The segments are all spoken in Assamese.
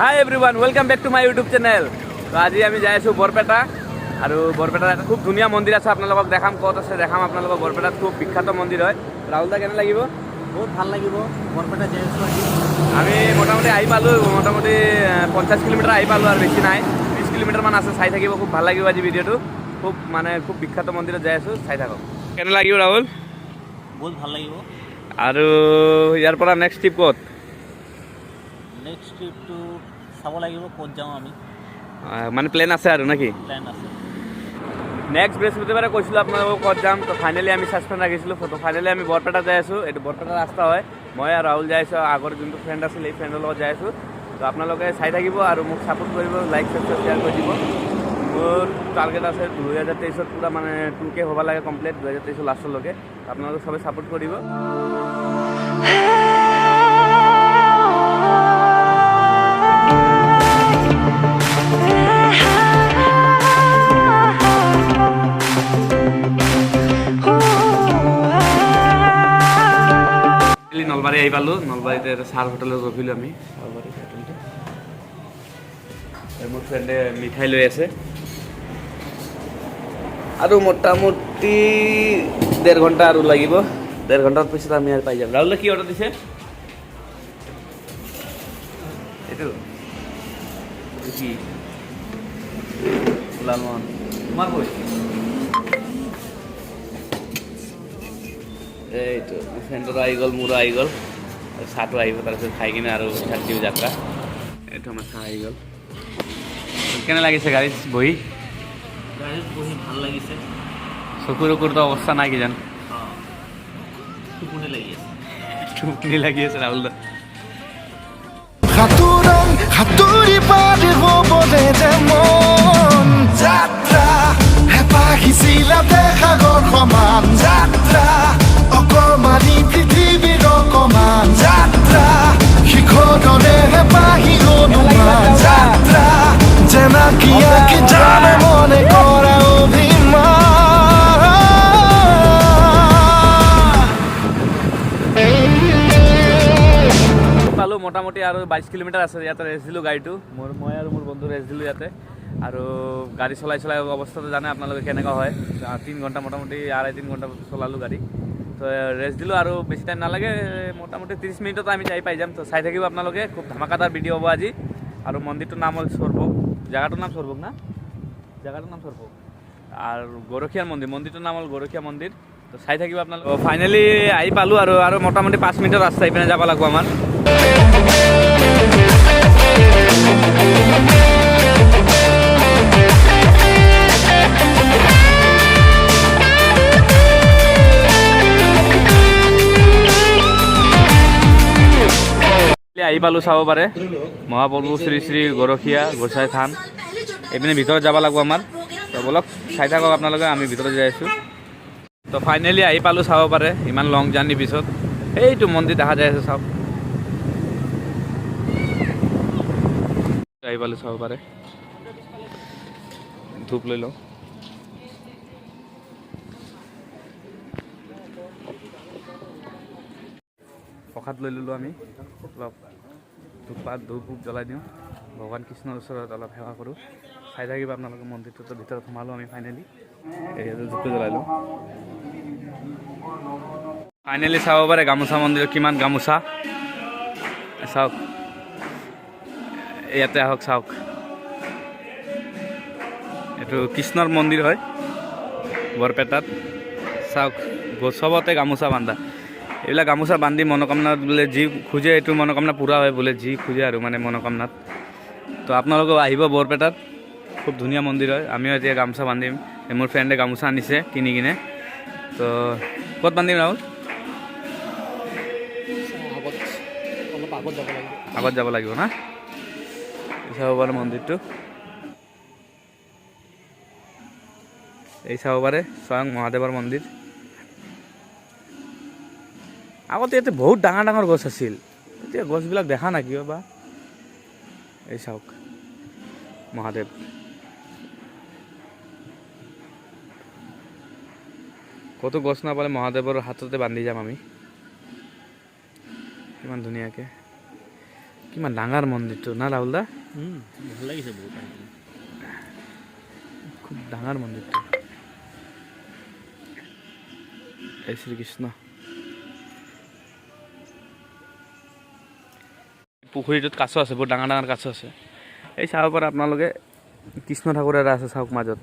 High everyone, welcome back to my YouTube channel. তো আজি আমি যাই আছোঁ বৰপেটা আৰু বৰপেটাত এটা খুব ধুনীয়া মন্দিৰ আছে, আপোনালোকক দেখাম। ক'ত আছে দেখাম আপোনালোকক। বৰপেটাত খুব বিখ্যাত মন্দিৰ হয়। ৰাহুল দা কেনে লাগিব? বহুত ভাল লাগিব বৰপেটা যাই আছোঁ আজি। আমি মোটামুটি আহি পালোঁ, মোটামুটি 50 কিলোমিটাৰ আহি পালোঁ আৰু বেছি নাই, 20 কিলোমিটাৰমান আছে। চাই থাকিব, খুব ভাল লাগিব আজি ভিডিঅ'টো। খুব বিখ্যাত মন্দিৰত যাই আছোঁ, চাই থাকক। কেনে লাগিব ৰাহুল? বহুত ভাল লাগিব। আৰু ইয়াৰ পৰা নেক্সট ট্ৰিপ ক'ত? নেক্সট ট্ৰিপটো চাব লাগিব ক'ত যাওঁ আমি। মানে প্লেন আছে আৰু নেকি? প্লেন আছে। নেক্সট বৃহস্পতিবাৰে কৈছিলোঁ আপোনালোকক ক'ত যাম। তো ফাইনেলি আমি ছাছপেণ্ড ৰাখিছিলোঁ। তো ফাইনেলি আমি বৰপেটা যাই আছোঁ। এইটো বৰপেটা ৰাস্তা হয়। মই আৰু ৰাহুল যাই আছোঁ, আগৰ যোনটো ফ্ৰেণ্ড আছিল এই ফ্ৰেণ্ডৰ লগত যাই আছোঁ। তো আপোনালোকে চাই থাকিব আৰু মোক ছাপোৰ্ট কৰিব, লাইক শ্বেয়াৰ কৰি দিব। মোৰ টাৰ্গেট আছে 2023 পূৰা মানে 2K হ'ব লাগে কমপ্লিট, 2023 লাষ্টলৈকে। আপোনালোকে সবে ছাপোৰ্ট কৰিব। নলবাৰী আহি পালোঁ। নলবাৰীতে এটা চাৰ হোটেলত ৰখিলোঁ আমি। নলবাৰী হোটেলতে মোৰ ফ্ৰেণ্ডে মিঠাই লৈ আছে আৰু মোটামুটি 1.5 ঘণ্টা আৰু লাগিব। 1.5 ঘণ্টাৰ পিছত আমি আৰু পাই যাম। ৰাহুলে কি অৰ্ডাৰ দিছে? এইটো কি লালমোহন তোমাৰ কৈ এইটো ফ্ৰেণ্ডৰো আহি গ'ল, মোৰো আহি গ'ল। চাহটো আহিব, তাৰপিছত খাই কিনে আৰু ষ্টাৰ্ট দিওঁ যাত্ৰা। এইটো আমাৰ চাহ আহি গ'ল। কেনে লাগিছে গাড়ীত বহি? গাড়ীত বহি ভাল লাগিছে। চকুৰতো অৱস্থা নাই কিজান? টোপনি লাগি আছে। টোপনি লাগি আছে ৰাহুল দা। সাতুৰি পাৰি হ'বলে যে মন যাত্ৰা হেঁপাহিছিলা সাগৰ সমান যাত্ৰা অকমানি পৃথিৱীৰ অকমান যাত্ৰা শিখৰৰে হেঁপাহি অনুমান যাত্ৰা জেনাকি আঁকি জানে মনে কৰা অভিমান। পালোঁ মোটামুটি আৰু 22 কিলোমিটাৰ আছে। ইয়াতে ৰেষ্ট দিলোঁ গাড়ীটো। মই আৰু মোৰ বন্ধু ৰেষ্ট দিলোঁ ইয়াতে। আৰু গাড়ী চলাই অৱস্থাটো জানে আপোনালোকে কেনেকুৱা হয়। 3 ঘণ্টা মোটামুটি 2.5-3 ঘণ্টা চলালোঁ গাড়ী। তো ৰেষ্ট দিলোঁ আৰু বেছি টাইম নালাগে, মোটামুটি 30 মিনিটত আমি যাই পাই যাম। তো চাই থাকিব আপোনালোকে, খুব ধামাকাদাৰ ভিডিঅ' হ'ব আজি। আৰু মন্দিৰটোৰ নাম হ'ল স্বৰভোগ। জেগাটোৰ নাম স্বৰভোগ না? জেগাটোৰ নাম স্বৰভোগ আৰু গৰখীয়াৰ মন্দিৰটোৰ নাম হ'ল গৰখীয়া মন্দিৰ। তো চাই থাকিব আপোনালোকে। ফাইনেলি আহি পালোঁ আৰু মোটামুটি 5 মিনিটৰ ৰাস্তা এইপিনে যাব লাগিব আমাৰ। আহি পালোঁ, চাব পাৰে মহাপ্ৰভু শ্ৰী শ্ৰী গৰখীয়া গোসাঁই থান। এইপিনে ভিতৰত যাব লাগিব আমাৰ। তো বলক চাই থাকক আপোনালোকে, আমি ভিতৰত যাই আছোঁ। তো ফাইনেলি আহি পালোঁ, চাব পাৰে ইমান লং জাৰ্ণিৰ পিছত। এইটো মন্দিৰ দেখা যাই আছে, চাওক। আহি পালোঁ, চাব পাৰে। ধূপ লৈ লওঁ। প্ৰসাদ লৈ ল'লোঁ আমি। অলপ ধূপ জ্বলাই দিওঁ। ভগৱান কৃষ্ণৰ ওচৰত অলপ সেৱা কৰোঁ। চাই থাকিব আপোনালোকে। মন্দিৰটোতো ভিতৰত সোমালোঁ আমি ফাইনেলি। এতিয়াতো ধূপটো জ্বলাই লওঁ। ফাইনেলি চাব পাৰে গামোচা মন্দিৰত কিমান গামোচা। চাওক, ইয়াতে আহক চাওক। এইটো কৃষ্ণৰ মন্দিৰ হয় বৰপেটাত। চাওক, চবতে গামোচা বান্ধা। এইবিলাক গামোচা বান্ধি মনোকামনা বোলে যি খোজে এইটো মনোকামনা পূৰা হয় বোলে, যি খোজে আৰু মানে মনোকামনাত। তো আপোনালোকেও আহিব বৰপেটাত, খুব ধুনীয়া মন্দিৰ হয়। আমিও এতিয়া গামোচা বান্ধিম। মোৰ ফ্ৰেণ্ডে গামোচা আনিছে কিনি কিনে। তো ক'ত বান্ধিম ৰাহুল? অলপ আগত যাব লাগিব। আগত যাব লাগিব না? চাব পাৰে মন্দিৰটো। এই চাব পাৰে স্বয়ং মহাদেৱৰ মন্দিৰ। আগতে ইয়াতে বহুত ডাঙৰ ডাঙৰ গছ আছিল, এতিয়া গছবিলাক দেখা নাই কিয় বা। এই চাওক মহাদেৱ। কত গছ নাপালে মহাদেৱৰ হাততে বান্ধি যাম আমি। কিমান ধুনীয়াকৈ কিমান ডাঙৰ মন্দিৰটো না ৰাহুল দা? ভাল লাগিছে বহুত আহি। খুব ডাঙৰ মন্দিৰটো। এই শ্ৰীকৃষ্ণ পুখুৰীটোত কাছ আছে, বহুত ডাঙৰ ডাঙৰ কাছ আছে। এই চাব পাৰে আপোনালোকে কৃষ্ণ ঠাকুৰ এটা আছে চাওক মাজত,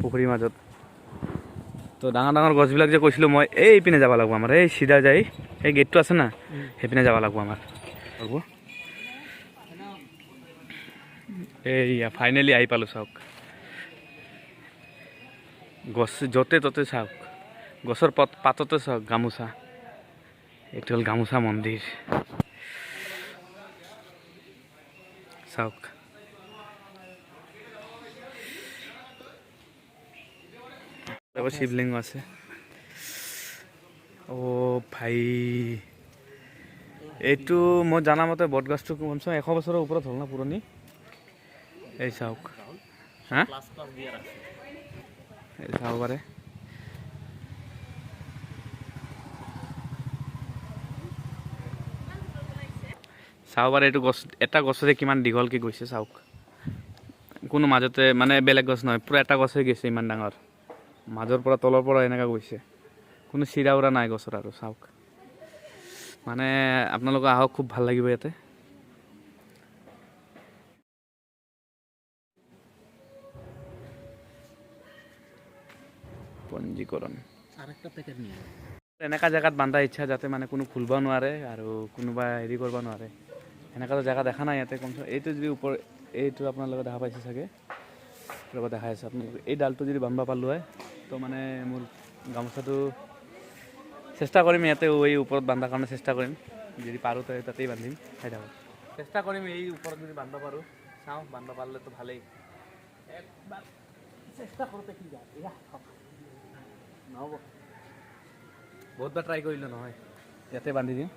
পুখুৰীৰ মাজত। তো ডাঙৰ ডাঙৰ গছবিলাক যে কৈছিলোঁ মই, এইপিনে যাব লাগিব আমাৰ, এই চিধা যাই এই গেটটো আছে না, সেইপিনে যাব লাগিব আমাৰ। হ'ব এইয়া ফাইনেলি আহি পালোঁ চাওক। গছ য'তে ত'তে চাওক, গছৰ পাততে চাওক গামোচা। এইটো হ'ল গামোচা মন্দিৰ চাওক। শিৱলিংগ আছে। অ' ভাই, এইটো মই জানামতে বটগছটো কমচে কম 100 বছৰৰ ওপৰত হ'ল না পুৰণি। এই চাওক, হা এই চাব পাৰে। চাব পাৰে এইটো গছ, এটা গছতে কিমান দীঘলকৈ গৈছে চাওক। কোনো মাজতে মানে বেলেগ গছ নহয়, পূৰা এটা গছে গৈছে ইমান ডাঙৰ, মাজৰ পৰা তলৰ পৰা এনেকুৱা গৈছে, কোনো চিৰা উৰা নাই গছৰ। আৰু চাওক মানে আপোনালোকে আহক, খুব ভাল লাগিব ইয়াতে। পঞ্জীকৰণ এনেকুৱা জেগাত বান্ধা ইচ্ছা যাতে মানে কোনো খুলিব নোৱাৰে আৰু কোনোবা হেৰি কৰিব নোৱাৰে। এনেকুৱাতো জেগা দেখা নাই ইয়াতে কমচে কম। এইটো যদি ওপৰ, এইটো আপোনালোকে দেখা পাইছে চাগে, লগত দেখাই আছে আপোনালোকে। এই ডালটো যদি বান্ধিব পাৰলোঁ হয় তো মানে মোৰ গামোচাটো চেষ্টা কৰিম ইয়াতে, এই ওপৰত বান্ধাৰ কাৰণে চেষ্টা কৰিম। যদি পাৰোঁ তো তাতেই বান্ধিম, খাই থাকক। চেষ্টা কৰিম এই ওপৰত যদি বান্ধিব পাৰোঁ, চাওঁ বান্ধিব পাৰিলেতো ভালেই। একবাৰ চেষ্টা কৰোঁতে কি যায়, নহ'ব। বহুতবাৰ ট্ৰাই কৰিলোঁ নহয়, ইয়াতে বান্ধি দিম।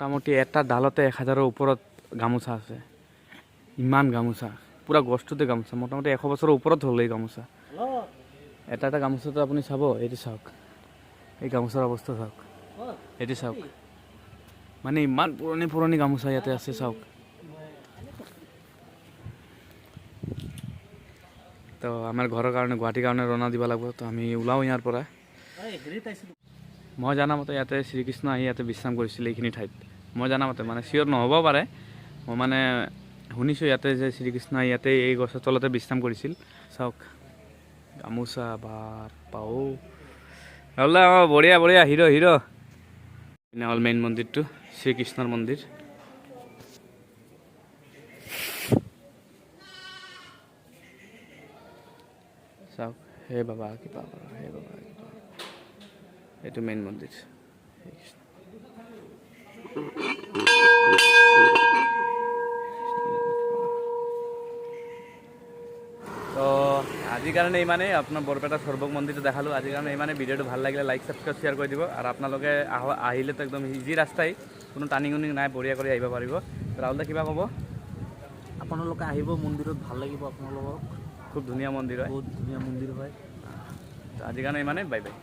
মোটামুটি এটা ডালতে 1000ৰ ওপৰত গামোচা আছে। ইমান গামোচা, পূৰা গছটোতে গামোচা। মোটামুটি 100 বছৰৰ ওপৰত হ'ল এই গামোচা। এটা এটা গামোচাটো আপুনি চাব, এইটো চাওক, এই গামোচাৰ অৱস্থা চাওক, এইটো চাওক। মানে ইমান পুৰণি পুৰণি গামোচা ইয়াতে আছে চাওক। তো আমাৰ ঘৰৰ কাৰণে, গুৱাহাটীৰ কাৰণে ৰওনা দিব লাগিব। তো আমি ওলাওঁ ইয়াৰ পৰা। মই জানামতে ইয়াতে শ্ৰীকৃষ্ণ আহি ইয়াতে বিশ্ৰাম কৰিছিল এইখিনি ঠাইত। মই জানামতে, মানে চিয়'ৰ নহ'ব পাৰে, মই মানে শুনিছোঁ ইয়াতে যে শ্ৰীকৃষ্ণ ইয়াতে এই গছৰ তলতে বিশ্ৰাম কৰিছিল। চাওক গামোচা, বাপাও বঢ়িয়া বঢ়িয়া, হিৰ' হিৰ'। এনে হ'ল মেইন মন্দিৰটো, শ্ৰীকৃষ্ণৰ মন্দিৰ। চাওক, হে বাবা কিবা কৰা, হে বাবা কিবা। এইটো মেইন মন্দিৰ শ্ৰীকৃষ্ণ। তো আজিৰ কাৰণে ইমানেই। আপোনাৰ বৰপেটা সৰ্বক মন্দিৰটো দেখালোঁ আজিৰ কাৰণে ইমানেই। ভিডিঅ'টো ভাল লাগিলে লাইক ছাবস্ক্ৰাইব শ্বেয়াৰ কৰি দিব। আৰু আপোনালোকে আহিলেতো একদম ইজি ৰাস্তাই, কোনো টাৰ্ণিং উনিং নাই, বঢ়িয়া কৰি আহিব পাৰিব। ৰাহুল দা কিবা ক'ব? আপোনালোকে আহিব, মন্দিৰত ভাল লাগিব আপোনালোকক। খুব ধুনীয়া মন্দিৰ হয়, বহুত ধুনীয়া মন্দিৰ হয়। আজিৰ কাৰণে ইমানেই, বাই বাই।